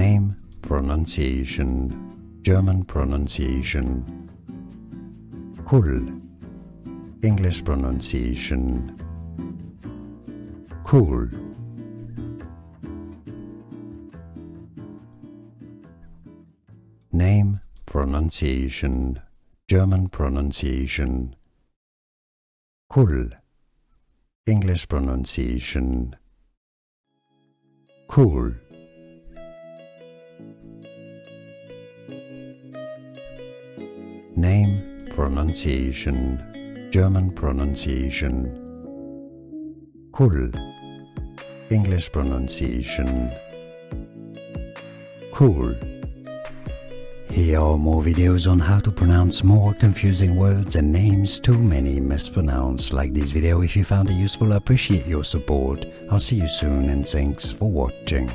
Name, pronunciation, German pronunciation. Kuhl, English pronunciation. Cool. Name, pronunciation, German pronunciation. Kuhl, English pronunciation. Cool. Name, pronunciation, German pronunciation. Kuhl, English pronunciation. Cool. Here are more videos on how to pronounce more confusing words and names too many mispronounced. Like this video if you found it useful. I appreciate your support. I'll see you soon and thanks for watching.